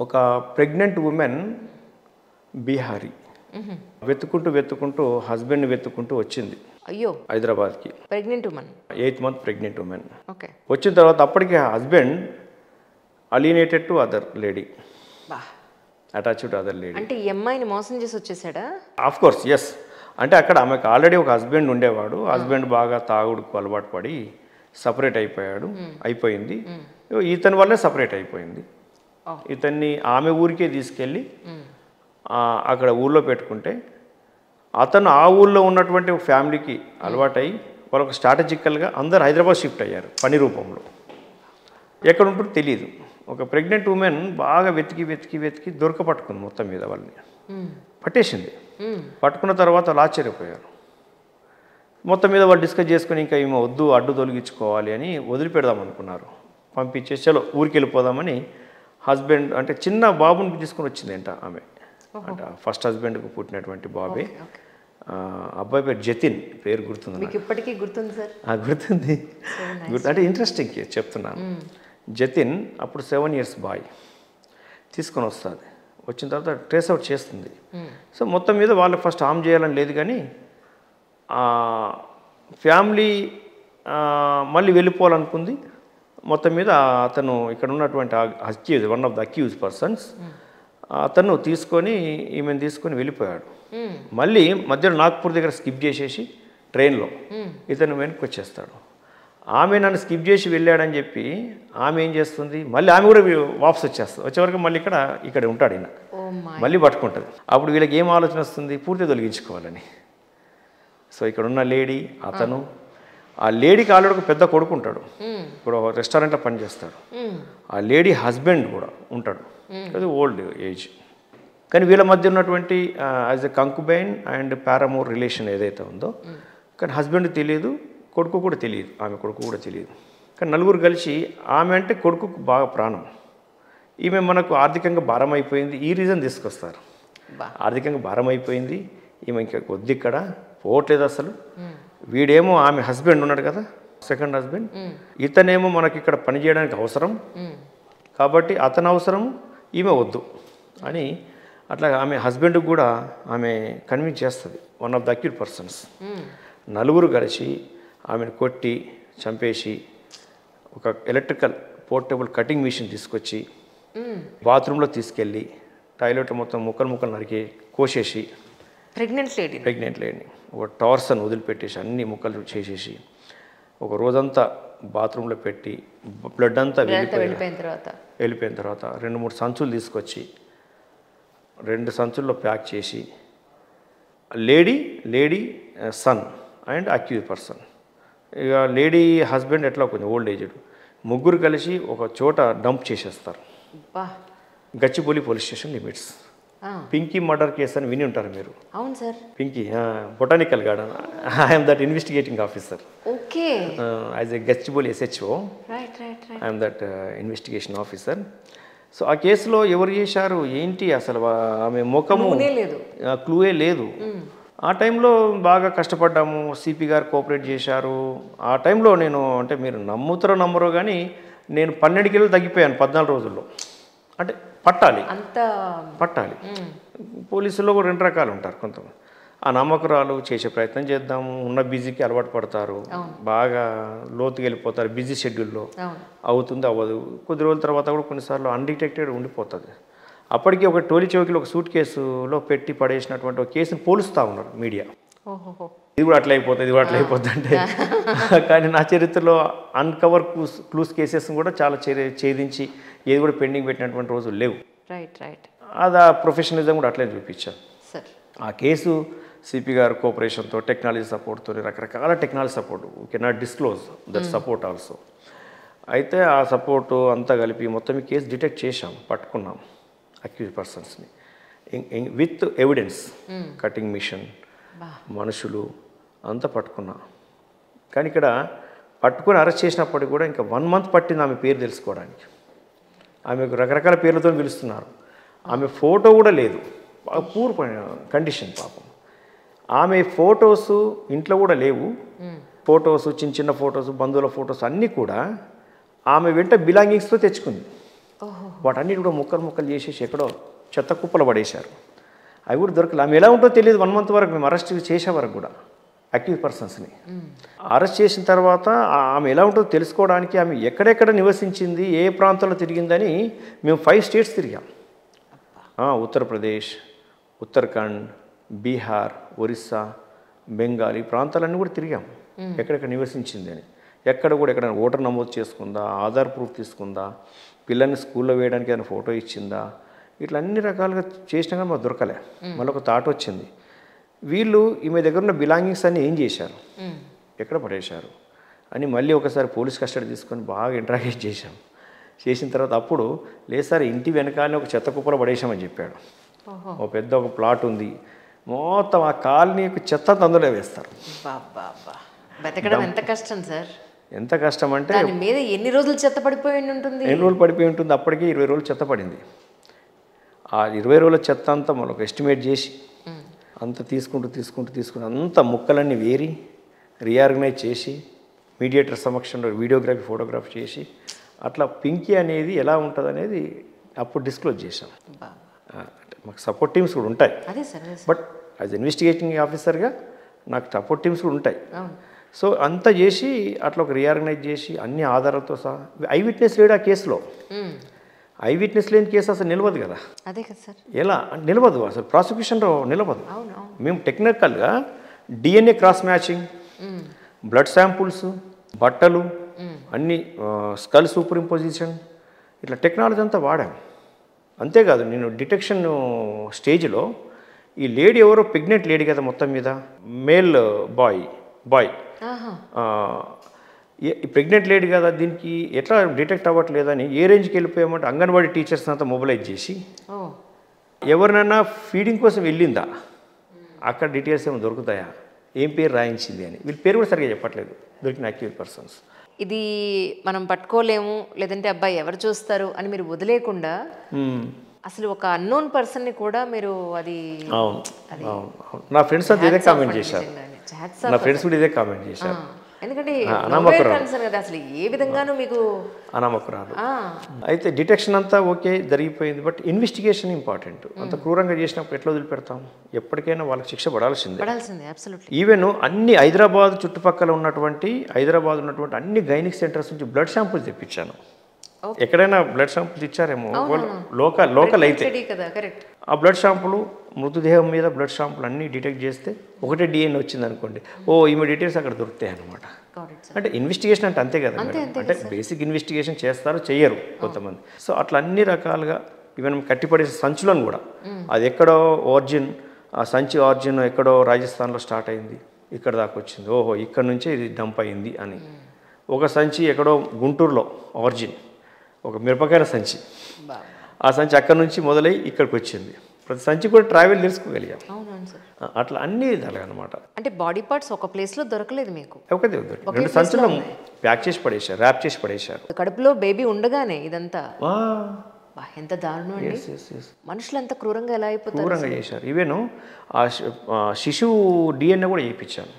ఒక pregnant women Bihari వెతుకుంటూ హస్బెండ్ని వెతుకుంటూ వచ్చింది. అయ్యో, హైదరాబాద్కి. Pregnant women, 8th month pregnant women. Okay. వచ్చిన తర్వాత అప్పటికి husband alienated to other lady, attached to other lady. అంటే ఈ అమ్మాయిని మోసం చేసి వచ్చేసాడా? Of course yes. అంటే అక్కడ ఆమెకు ఆల్రెడీ ఒక హస్బెండ్ ఉండేవాడు. హస్బెండ్ బాగా తాగుడుకు అలవాటు పడి సపరేట్ అయిపోయింది. ఇతని వల్లే సపరేట్ అయిపోయింది. ఇతన్ని ఆమె ఊరికే తీసుకెళ్ళి అక్కడ ఊళ్ళో పెట్టుకుంటే అతను ఆ ఊళ్ళో ఉన్నటువంటి ఒక ఫ్యామిలీకి అలవాటై వాళ్ళకు స్ట్రాటజికల్గా అందరు హైదరాబాద్ షిఫ్ట్ అయ్యారు పని రూపంలో. ఎక్కడ ఉంటుందో తెలియదు. ఒక ప్రెగ్నెంట్ ఉమెన్ బాగా వెతికి దొరకపట్టుకుంది. మొత్తం మీద వాళ్ళని పట్టేసింది. పట్టుకున్న తర్వాత వాళ్ళు ఆశ్చర్యపోయారు. మొత్తం మీద వాళ్ళు డిస్కస్ చేసుకుని ఇంకా ఈమె వద్దు, అడ్డు తొలగించుకోవాలి అని వదిలిపెడదాం అనుకున్నారు. పంపించేసి చలో ఊరికి వెళ్ళిపోదామని హస్బెండ్ అంటే చిన్న బాబుని తీసుకొని వచ్చిందంట ఆమె. అంటే ఫస్ట్ హస్బెండ్కి పుట్టినటువంటి బాబే. అబ్బాయి పేరు జతిన్, పేరు గుర్తుంది. మీకు ఇప్పటికీ గుర్తుంది సార్? గుర్తుంది. అంటే ఇంట్రెస్టింగ్ చెప్తున్నాను. జతిన్ అప్పుడు 7 years బాయ్ తీసుకొని వస్తుంది. వచ్చిన తర్వాత ట్రేస్ అవుట్ చేస్తుంది. సో మొత్తం మీద వాళ్ళు ఫస్ట్ హామ్ చేయాలని లేదు, కానీ ఫ్యామిలీ మళ్ళీ వెళ్ళిపోవాలనుకుంది. మొత్తం మీద అతను ఇక్కడ ఉన్నటువంటి accused, one of the accused persons, అతను ఈమెను తీసుకొని వెళ్ళిపోయాడు. మళ్ళీ మధ్యలో నాగ్పూర్ దగ్గర స్కిప్ చేసేసి ట్రైన్లో ఇతను వెనక్కి వచ్చేస్తాడు. ఆమె నన్ను స్కిప్ చేసి వెళ్ళాడని చెప్పి ఆమె ఏం చేస్తుంది, మళ్ళీ ఆమె కూడా వాపస్ వచ్చేస్తుంది. వచ్చేవరకు మళ్ళీ ఇక్కడ ఉంటాడు ఈయన, మళ్ళీ పట్టుకుంటుంది. అప్పుడు వీళ్ళకి ఏం ఆలోచన వస్తుంది, పూర్తిగా తొలగించుకోవాలని. సో ఇక్కడ ఉన్న లేడీ, అతను, ఆ లేడీకి ఆల్రెడీ ఒక పెద్ద కొడుకు ఉంటాడు, ఇప్పుడు ఒక రెస్టారెంట్లో పనిచేస్తాడు. ఆ లేడీ హస్బెండ్ కూడా ఉంటాడు, అది ఓల్డ్ ఏజ్. కానీ వీళ్ళ మధ్య ఉన్నటువంటి యాజ్ ఎ కంకుబైన్ అండ్ పారామోర్ రిలేషన్ ఏదైతే ఉందో, కానీ హస్బెండ్ తెలియదు, కొడుకు కూడా తెలియదు, ఆమె కొడుకు కూడా తెలియదు. కానీ నలుగురు కలిసి, ఆమె అంటే కొడుకుకు బాగా ప్రాణం, ఈమె మనకు ఆర్థికంగా భారం అయిపోయింది, ఈ రీజన్ తీసుకొస్తారు. ఆర్థికంగా భారం అయిపోయింది, ఈమె ఇంకా కొద్ది ఇక్కడ పోవట్లేదు అసలు. వీడేమో ఆమె హస్బెండ్ ఉన్నాడు కదా, సెకండ్ హస్బెండ్, ఇతనేమో మనకి ఇక్కడ పని చేయడానికి అవసరం కాబట్టి అతను అవసరం, ఈమె వద్దు అని అట్లా ఆమె హస్బెండ్కి కూడా ఆమె కన్విన్స్ చేస్తుంది. One of the accused persons. నలుగురు కలిసి ఆమెను కొట్టి చంపేసి ఒక ఎలక్ట్రికల్ పోర్టబుల్ కటింగ్ మిషన్ తీసుకొచ్చి బాత్రూంలో తీసుకెళ్ళి టాయిలెట్లో మొత్తం ముక్కలు నరికి కోసేసి, ప్రెగ్నెంట్ లేడీని ఒక టార్సన్ వదిలిపెట్టేసి అన్ని ముక్కలు చేసేసి ఒక రోజంతా బాత్రూంలో పెట్టి బ్లడ్ అంతా వెళ్ళిపోయిన తర్వాత 2-3 సంచులు తీసుకొచ్చి 2 సంచుల్లో ప్యాక్ చేసి lady son and accused person, ఇక లేడీ హస్బెండ్ ఎట్లా కొంచెం ఓల్డ్ ఏజ్డ్, ముగ్గురు కలిసి ఒక చోట డంప్ చేసేస్తారు. Gachibowli police station limits. Pinky murder case అని విని ఉంటారు మీరు. అవును sir. Pinky botanical garden. I'm that investigating officer. Okay. As a Gachibowli SHO, I'm that investigation officer. So ఆ కేసులో ఎవరు చేశారు ఏంటి అసలు, ఆమె ముఖము క్లూయే లేదు. ఆ టైంలో బాగా కష్టపడ్డాము, సిపి గారు కోఆపరేట్ చేశారు. ఆ టైంలో నేను, అంటే మీరు నమ్ముతారో నమ్మరో కానీ, నేను 12 కిలోలు తగ్గిపోయాను 14 రోజుల్లో. అంటే పట్టాలి. పోలీసుల్లో కూడా 2 రకాలు ఉంటారు. కొంతమంది ఆ నమ్మకరాలు చేసే ప్రయత్నం చేద్దాము, ఉన్న బిజీకి అలవాటు పడతారు, బాగా లోతుకి వెళ్ళిపోతారు, బిజీ షెడ్యూల్లో అవుతుంది అవ్వదు. కొద్ది రోజుల తర్వాత కూడా కొన్నిసార్లు అన్డిటెక్టెడ్ ఉండిపోతుంది. అప్పటికి ఒక టోలీ చౌకీలో ఒక సూట్ కేసులో పెట్టి పడేసినటువంటి ఒక కేసుని పోలుస్తూ ఉన్నారు మీడియా. ఇది కూడా అట్లా అయిపోతుంది అంటే, కానీ నా చరిత్రలో అన్కవర్ క్లూస్ కేసెస్ కూడా చాలా ఛేదించి ఏది కూడా పెండింగ్ పెట్టినటువంటి రోజులు లేవు. అది ఆ ప్రొఫెషనలిజం కూడా అట్లే చూపించాను. ఆ కేసు సిపి గారు కోఆపరేషన్తో, టెక్నాలజీ సపోర్ట్తో, రకరకాల technology support, we cannot disclose that support also. అయితే ఆ సపోర్టు అంతా కలిపి మొత్తం ఈ కేసు డిటెక్ట్ చేశాం, పట్టుకున్నాం అక్యూజ్ పర్సన్స్ని విత్ ఎవిడెన్స్, కటింగ్ మిషన్, మనుషులు అంతా పట్టుకున్నా. కానీ ఇక్కడ పట్టుకొని అరెస్ట్ చేసినప్పటికి కూడా ఇంకా 1 month పట్టింది ఆమె పేరు తెలుసుకోవడానికి. ఆమెకు రకరకాల పేర్లతో పిలుస్తున్నారు. ఆమె ఫోటో కూడా లేదు, పూర్ కండిషన్ పాపం. ఆమె ఫొటోస్ ఇంట్లో కూడా లేవు. ఫొటోస్, చిన్న ఫొటోస్, బంధువుల ఫొటోస్ అన్నీ కూడా ఆమె వెంట బిలాంగింగ్స్తో తెచ్చుకుంది. వాటన్నిటి కూడా ముక్కలు ముక్కలు చేసేసి ఎక్కడో చెత్త కుప్పలు పడేశారు. అవి కూడా దొరకలేదు. ఆమె ఎలా ఉంటుందో తెలియదు. 1 month వరకు మేము అరెస్ట్ చేసే వరకు కూడా యాక్టివ్ పర్సన్స్ని అరెస్ట్ చేసిన తర్వాత ఆమె ఎలా ఉంటుందో తెలుసుకోవడానికి ఆమె ఎక్కడెక్కడ నివసించింది, ఏ ప్రాంతంలో తిరిగిందని మేము 5 states తిరిగాం. ఉత్తరప్రదేశ్, ఉత్తరాఖండ్, బీహార్, ఒరిస్సా, బెంగాల్ ఈ ప్రాంతాలన్నీ కూడా తిరిగాం ఎక్కడెక్కడ నివసించింది అని. ఎక్కడ కూడా ఎక్కడైనా ఓటర్ నమోదు చేసుకుందా, ఆధార్ ప్రూఫ్ తీసుకుందా, పిల్లల్ని స్కూల్లో వేయడానికి ఏదైనా ఫోటో ఇచ్చిందా, ఇట్లా అన్ని రకాలుగా చేసినా కానీ మాకు దొరకలే. మళ్ళీ ఒక థాట్ వచ్చింది, వీళ్ళు ఈమె దగ్గర ఉన్న బిలాంగింగ్స్ అన్నీ ఏం చేశారు, ఎక్కడ పడేశారు అని మళ్ళీ ఒకసారి పోలీస్ కస్టడీ తీసుకొని బాగా ఇంట్రాగేట్ చేశాం. చేసిన తర్వాత అప్పుడు లేదు సార్ ఇంటి వెనకాలనే ఒక చెత్త కుప్పలో పడేశామని చెప్పాడు. ఒక పెద్ద ఒక ప్లాట్ ఉంది, మొత్తం ఆ కాలనీకి చెత్త అందులో వేస్తారు. బతకడం ఎంత కష్టం సార్. ఎంత కష్టం అంటే దాని మీద ఎన్ని రోజులు చెత్త పడిపోయి ఉంటుంది? ఎన్ని రోజులు పడిపోయి ఉంటుంది? అప్పటికి 20 రోజులు చెత్త పడింది. ఆ 20 రోజుల చెత్త అంతా మనకు ఎస్టిమేట్ చేసి అంత తీసుకుంటూ అంత ముక్కలన్నీ వేరి రీఆర్గనైజ్ చేసి మీడియేటర్ సమక్షంలో వీడియోగ్రఫీ ఫోటోగ్రఫీ చేసి అట్లా పింకీ అనేది ఎలా ఉంటుంది అనేది అప్పుడు డిస్క్లోజ్ చేశాం. మాకు సపోర్ట్ టీమ్స్ కూడా ఉంటాయి, బట్ యాజ్ ఇన్వెస్టిగేటింగ్ ఆఫీసర్గా నాకు సపోర్ట్ టీమ్స్ కూడా ఉంటాయి. సో అంతా చేసి అట్లా ఒక రీఆర్గనైజ్ చేసి అన్ని ఆధారాలతో సహా. ఐ విట్నెస్ లేడు ఆ కేసులో. ఐ విట్నెస్ లేని కేసు అసలు నిలవదు కదా. అదే కదా సార్. ఎలా నిలవదు, అసలు ప్రాసిక్యూషన్లో నిలవదు. మేము టెక్నికల్గా DNA cross matching, blood samples, బట్టలు అన్ని, స్కల్ సూపర్ ఇంపోజిషన్, ఇట్లా టెక్నాలజీ అంతా వాడాం. అంతేకాదు నేను డిటెక్షన్ స్టేజ్లో ఈ లేడీ ఎవరో ప్రెగ్నెంట్ లేడీ కదా, మొత్తం మీద మేల్ బాయ్ ప్రెగ్నెంట్ లేడీ కదా, దీనికి ఎట్లా డిటెక్ట్ అవ్వట్లేదని ఏ రేంజ్కి వెళ్ళిపోయామంటే అంగన్వాడీ టీచర్స్ అంతా మొబిలైజ్ చేసి ఎవరినైనా ఫీడింగ్ కోసం వెళ్ళిందా, అక్కడ డీటెయిల్స్ ఏమైనా దొరుకుతాయా, ఏం పేరు రాయించింది అని. వీళ్ళ పేరు కూడా సరిగ్గా చెప్పట్లేదు దొరికిన యాక్టివ్ పర్సన్స్. ఇది మనం పట్టుకోలేము, లేదంటే అబ్బాయి ఎవరు చూస్తారు అని మీరు వదిలేకుండా అసలు ఒక అన్నోన్ పర్సన్ని కూడా మీరు అది. నా ఫ్రెండ్స్ అంతా ఇదే కామెంట్ చేశారు, నా ఫ్రెండ్స్ కూడా ఇదే కామెంట్ చేశారు. ఎందుకంటే అసలు ఏ విధంగానూ మీకు అనమ్మకురాలు. అయితే డిటెక్షన్ అంతా ఓకే జరిగిపోయింది, బట్ ఇన్వెస్టిగేషన్ ఇంపార్టెంట్. అంత క్రూరంగా చేసినప్పుడు ఎట్లా వదిలిపెడతాం? ఎప్పటికైనా వాళ్ళకి శిక్ష పడాల్సిందే. ఈవెన్ అన్ని హైదరాబాద్ చుట్టుపక్కల ఉన్నటువంటి అన్ని గైనిక్ సెంటర్స్ నుంచి బ్లడ్ శాంపుల్స్ తెప్పించాను. ఎక్కడైనా బ్లడ్ శాంపుల్స్ ఇచ్చారేమో లోకల్ అయితే ఆ బ్లడ్ షాంపులు, మృతదేహం మీద బ్లడ్ షాంపులు అన్నీ డిటెక్ట్ చేస్తే ఒకటే డిఎన్ఏ వచ్చింది అనుకోండి, ఈమె డీటెయిల్స్ అక్కడ దొరుకుతాయి అనమాట. అంటే ఇన్వెస్టిగేషన్ అంటే అంతే కదా, అంటే బేసిక్ ఇన్వెస్టిగేషన్ చేస్తారు, చెయ్యరు కొంతమంది. సో అట్లా అన్ని రకాలుగా ఈవెన్ కట్టిపడేసే సంచులను కూడా, అది ఎక్కడో ఆరిజిన్, ఆ సంచి ఆరిజిన్ ఎక్కడో రాజస్థాన్లో స్టార్ట్ అయింది, ఇక్కడ దాకా వచ్చింది, ఇక్కడ నుంచే ఇది డంప్ అయింది అని. ఒక సంచి ఎక్కడో గుంటూరులో ఆరిజిన్, ఒక మిరపకాయల సంచి, ఆ సంచి అక్కడ నుంచి మొదలై ఇక్కడికి వచ్చింది. ప్రతి సంచి కూడా ట్రావెల్ తెలుసుకోగలిగాం. అట్లా అన్ని విధాలుగా అనమాట. అంటే బాడీ పార్ట్స్ ఒక ప్లేస్లో దొరకలేదు మీకు? ఒకటే 2 సంచులు ప్యాక్ చేసి పడేశారు, ర్యాప్ చేసి పడేశారు. కడుపులో బేబీ ఉండగానే ఇదంతా ఎంత దారుణం అండి. మనుషులు అంత క్రూరంగా ఎలా అయిపోతారు? క్రూరంగా చేశారు. ఈవెన్ ఆ శిశువు డిఎన్ఏ కూడా చేయించాను.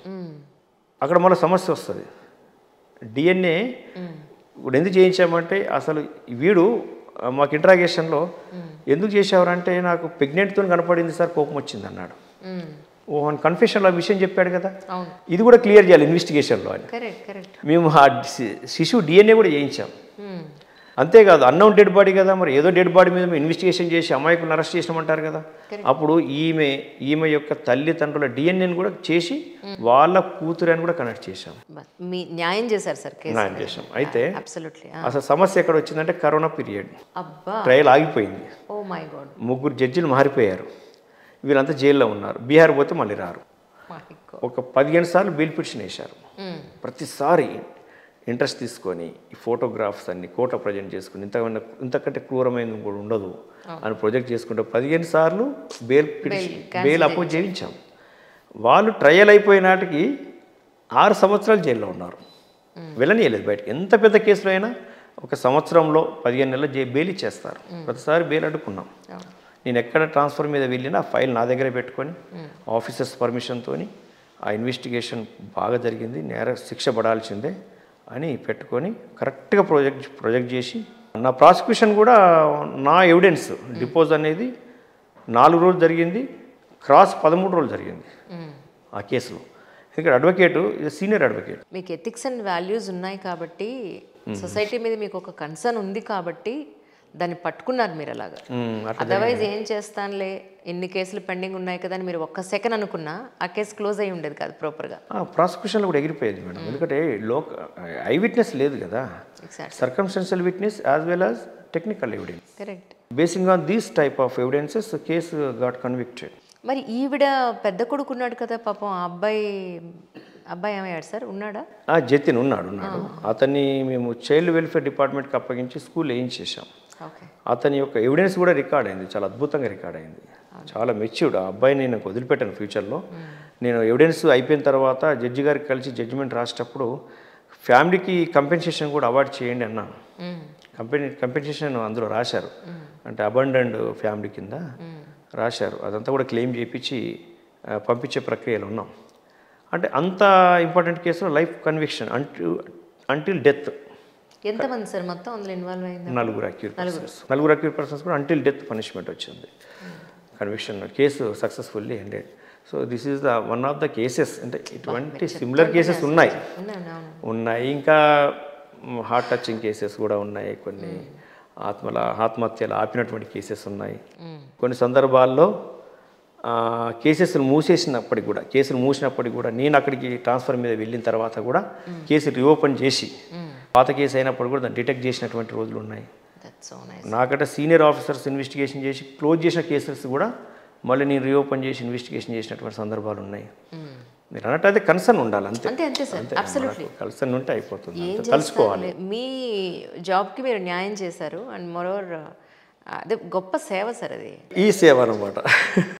అక్కడ మళ్ళీ సమస్య వస్తుంది. డిఎన్ఏ ఇప్పుడు ఎందుకు చేయించామంటే, అసలు వీడు మాకు ఇంట్రాగేషన్లో ఎందుకు చేసేవారంటే, నాకు ప్రెగ్నెంట్తో కనపడింది సార్, కోపం వచ్చింది అన్నాడు. అని కన్ఫెషన్లో ఆ విషయం చెప్పాడు కదా, ఇది కూడా క్లియర్ చేయాలి ఇన్వెస్టిగేషన్లో అని. మేము ఆ శిశువు డిఎన్ఏ కూడా చేయించాం. అంతేకాదు అన్నౌన్ డెడ్ బాడీ కదా, మరి ఏదో డెడ్ బాడీ మీద ఇన్వెస్టిగేషన్ చేసి అమాయకులను అరెస్ట్ చేసినామంటారు కదా. అప్పుడు ఈమె యొక్క తల్లిదండ్రుల డిఎన్ఏని కూడా చేసి వాళ్ళ కూతురు అని కూడా కనెక్ట్ చేశాం. న్యాయం చేశారు సార్, న్యాయం చేశాం. అయితే అసలు సమస్య ఎక్కడ వచ్చిందంటే కరోనా పీరియడ్, ట్రయల్ ఆగిపోయింది. 3 జడ్జిలు మారిపోయారు, వీళ్ళంతా జైల్లో ఉన్నారు. బీహార్ పోతే మళ్ళీ రారు. ఒక 15 సార్లు బెయిల్ పిటిషన్ వేశారు. ప్రతిసారి ఇంట్రెస్ట్ తీసుకొని ఈ ఫోటోగ్రాఫ్స్ అన్ని కోర్టులో ప్రజెంట్ చేసుకుని ఇంతకంటే క్రూరమైనది కూడా ఉండదు అని ప్రొజెక్ట్ చేసుకుంటే 15 సార్లు బెయిల్ అపోజ్ చేయించాం. వాళ్ళు ట్రయల్ అయిపోయిన నాటికి 6 సంవత్సరాలు జైల్లో ఉన్నారు, వెళ్ళనీయలేదు బయటకు. ఎంత పెద్ద కేసులో అయినా 1 సంవత్సరంలో 15 నెలలు బెయిల్ ఇచ్చేస్తారు. ప్రతిసారి బెయిల్ అడ్డుకున్నాం. నేను ఎక్కడ ట్రాన్స్ఫర్ మీద వెళ్ళినా ఆ ఫైల్ నా దగ్గరే పెట్టుకొని ఆఫీసర్స్ పర్మిషన్తో ఆ ఇన్వెస్టిగేషన్ బాగా జరిగింది, నేర శిక్ష పడాల్సిందే అని పెట్టుకొని కరెక్ట్గా ప్రొజెక్ట్ చేసి నా ప్రాసిక్యూషన్ కూడా నా ఎవిడెన్స్ డిపోజ్ అనేది 4 రోజులు జరిగింది, క్రాస్ 13 రోజులు జరిగింది ఆ కేసులో. ఎందుకంటే అడ్వకేటు సీనియర్ అడ్వకేట్. మీకు ఎథిక్స్ అండ్ వాల్యూస్ ఉన్నాయి కాబట్టి, సొసైటీ మీద మీకు ఒక కన్సర్న్ ఉంది కాబట్టి దాన్ని పట్టుకున్నారు మీరు అలాగా. అదర్వైజ్ ఏం చేస్తానులే, ఎన్ని కేసులు పెండింగ్ ఉన్నాయి కదా అని మీరు ఒక్క సెకండ్ అనుకున్నా ఆ కేసు క్లోజ్ అయ్యి ఉండేది కాదు ప్రాపర్గా. ప్రాసిక్యూషన్లో కూడా ఎగిరిపోయేది మేడం. ఎందుకంటే ఐ విట్నెస్ లేదు కదా, circumstantial witness as well as technical evidence. Correct. Basing on these type of evidences case got convicted. మరి ఈవిడ పెద్ద కొడుకు ఉన్నాడు కదా పాపం, ఆ అబ్బాయి ఏమయ్యాడు సార్, ఉన్నాడా? జతిన్ ఉన్నాడు. అతన్ని మేము చైల్డ్ వెల్ఫేర్ డిపార్ట్మెంట్కి అప్పగించి స్కూల్ వేయించేసాం. అతని యొక్క ఎవిడెన్స్ కూడా రికార్డ్ అయింది, చాలా అద్భుతంగా రికార్డ్ అయింది, చాలా మెచ్యూర్డ్. ఆ అబ్బాయిని నేను వదిలిపెట్టాను ఫ్యూచర్లో. నేను ఎవిడెన్స్ అయిపోయిన తర్వాత జడ్జి గారికి కలిసి జడ్జిమెంట్ రాసేటప్పుడు ఫ్యామిలీకి కంపెన్సేషన్ కూడా అవార్డ్ చేయండి అన్నాను. కంపెన్సేషన్ అందులో రాశారు, అంటే అబండెంట్ ఫ్యామిలీ కింద రాశారు. అదంతా కూడా క్లెయిమ్ చేయించి పంపించే ప్రక్రియలో ఉన్నాం. అంటే అంత ఇంపార్టెంట్ కేసులో లైఫ్ కన్విక్షన్ అంటిల్ డెత్. ఎంతమంది సార్ మొత్తం అందులో ఇన్వాల్వ్ అయింది? 4 అక్యూజ్డ్ పర్సన్స్ కూడా అంటిల్ డెత్ పనిష్మెంట్ వచ్చింది. Conviction case successfully ended. So this is one of the cases. అంటే ఇటువంటి సిమిలర్ కేసెస్ ఉన్నాయి. ఇంకా హార్ట్ టచింగ్ కేసెస్ కూడా ఉన్నాయి, కొన్ని ఆత్మహత్యలు ఆపినటువంటి కేసెస్ ఉన్నాయి. కొన్ని సందర్భాల్లో కేసులు మూసినప్పటికి కూడా నేను అక్కడికి ట్రాన్స్ఫర్ మీద వెళ్ళిన తర్వాత కూడా కేసు రీఓపెన్ చేసి పాత కేసు అయినప్పుడు కూడా దాన్ని డిటెక్ట్ చేసినటువంటి రోజులు ఉన్నాయి. నాకంటే సీనియర్ ఆఫీసర్స్ ఇన్వెస్టిగేషన్ చేసి క్లోజ్ చేసిన కేసెస్ కూడా మళ్ళీ నేను రీఓపెన్ చేసి ఇన్వెస్టిగేషన్ చేసినటువంటి సందర్భాలు ఉన్నాయి. మీరు అన్నట్టు అయితే కన్సర్న్ ఉండాలి, అంతే. కన్సర్న్ ఉంటే అయిపోతుంది, కలుసుకోవాలి. మీ జాబ్కి మీరు న్యాయం చేశారు అండ్ మోరోవర్ అదే గొప్ప సేవ సార్ అది. ఈ సేవ అనమాట.